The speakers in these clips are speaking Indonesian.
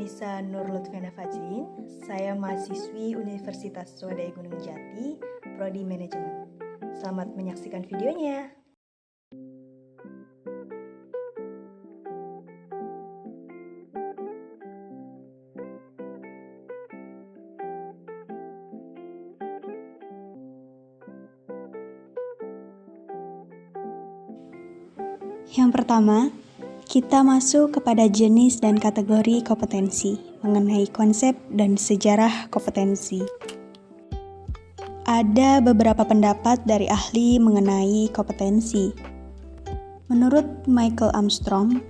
Anissa Nur Lutfiana Fajrin, saya mahasiswi Universitas Swadaya Gunung Jati, Prodi Manajemen. Selamat menyaksikan videonya. Yang pertama, kita masuk kepada jenis dan kategori kompetensi mengenai konsep dan sejarah kompetensi. Ada beberapa pendapat dari ahli mengenai kompetensi. Menurut Michael Armstrong,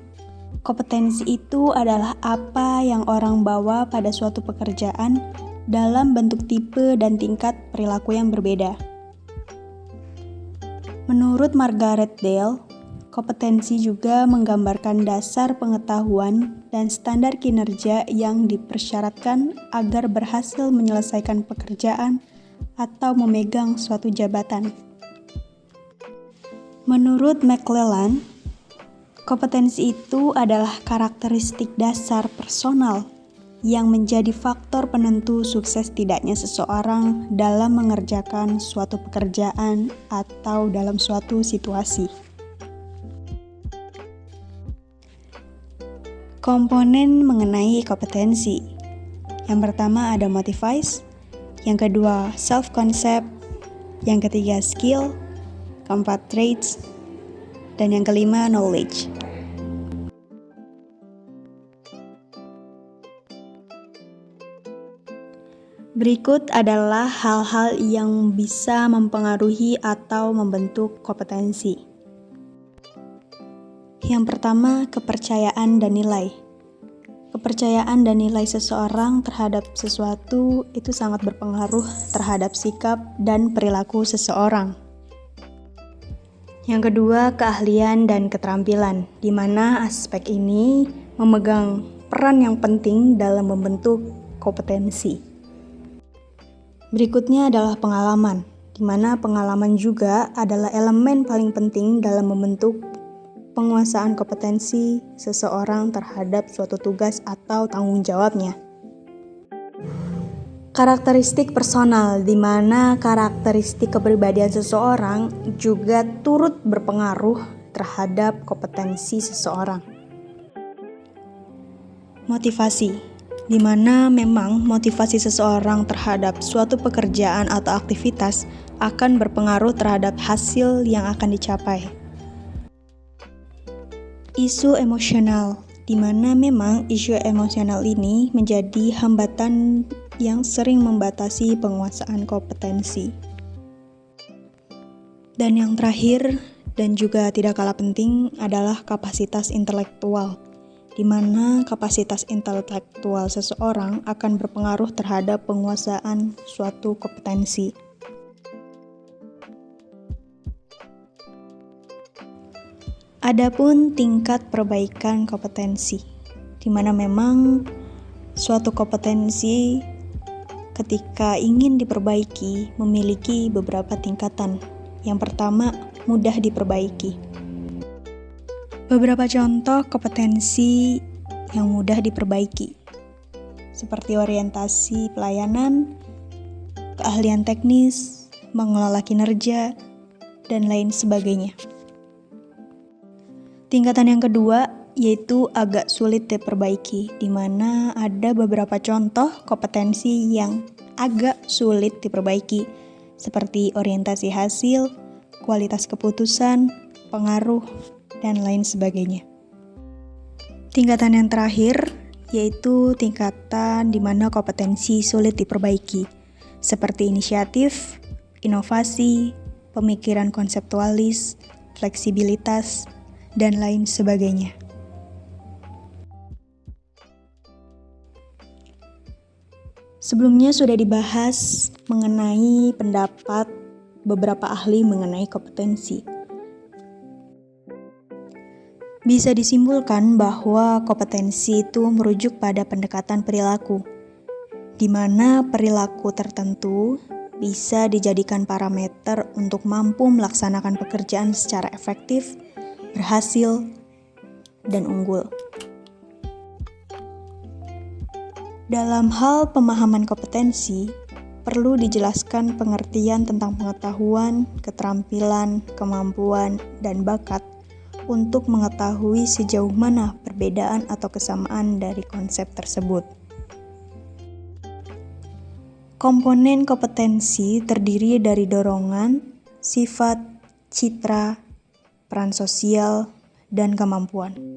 kompetensi itu adalah apa yang orang bawa pada suatu pekerjaan dalam bentuk tipe dan tingkat perilaku yang berbeda. Menurut Margaret Dale, kompetensi juga menggambarkan dasar pengetahuan dan standar kinerja yang dipersyaratkan agar berhasil menyelesaikan pekerjaan atau memegang suatu jabatan. Menurut McClellan, kompetensi itu adalah karakteristik dasar personal yang menjadi faktor penentu sukses tidaknya seseorang dalam mengerjakan suatu pekerjaan atau dalam suatu situasi. Komponen mengenai kompetensi. Yang pertama ada motivize, yang kedua self-concept, yang ketiga skill, keempat traits, dan yang kelima knowledge. Berikut adalah hal-hal yang bisa mempengaruhi atau membentuk kompetensi. Yang pertama, kepercayaan dan nilai. Kepercayaan dan nilai seseorang terhadap sesuatu itu sangat berpengaruh terhadap sikap dan perilaku seseorang. Yang kedua, keahlian dan keterampilan, di mana aspek ini memegang peran yang penting dalam membentuk kompetensi. Berikutnya adalah pengalaman, di mana pengalaman juga adalah elemen paling penting dalam membentuk penguasaan kompetensi seseorang terhadap suatu tugas atau tanggung jawabnya. Karakteristik personal, di mana karakteristik kepribadian seseorang juga turut berpengaruh terhadap kompetensi seseorang. Motivasi, di mana memang motivasi seseorang terhadap suatu pekerjaan atau aktivitas akan berpengaruh terhadap hasil yang akan dicapai. Isu emosional, di mana memang isu emosional ini menjadi hambatan yang sering membatasi penguasaan kompetensi. Dan yang terakhir, dan juga tidak kalah penting, adalah kapasitas intelektual, di mana kapasitas intelektual seseorang akan berpengaruh terhadap penguasaan suatu kompetensi. Adapun tingkat perbaikan kompetensi, di mana memang suatu kompetensi ketika ingin diperbaiki memiliki beberapa tingkatan. Yang pertama, mudah diperbaiki. Beberapa contoh kompetensi yang mudah diperbaiki, seperti orientasi pelayanan, keahlian teknis, mengelola kinerja, dan lain sebagainya. Tingkatan yang kedua yaitu agak sulit diperbaiki, di mana ada beberapa contoh kompetensi yang agak sulit diperbaiki, seperti orientasi hasil, kualitas keputusan, pengaruh, dan lain sebagainya. Tingkatan yang terakhir yaitu tingkatan di mana kompetensi sulit diperbaiki, seperti inisiatif, inovasi, pemikiran konseptualis, fleksibilitas, dan lain sebagainya. Sebelumnya sudah dibahas mengenai pendapat beberapa ahli mengenai kompetensi. Bisa disimpulkan bahwa kompetensi itu merujuk pada pendekatan perilaku, di mana perilaku tertentu bisa dijadikan parameter untuk mampu melaksanakan pekerjaan secara efektif, berhasil, dan unggul. Dalam hal pemahaman kompetensi, perlu dijelaskan pengertian tentang pengetahuan, keterampilan, kemampuan, dan bakat untuk mengetahui sejauh mana perbedaan atau kesamaan dari konsep tersebut. Komponen kompetensi terdiri dari dorongan, sifat, citra, peran sosial, dan kemampuan.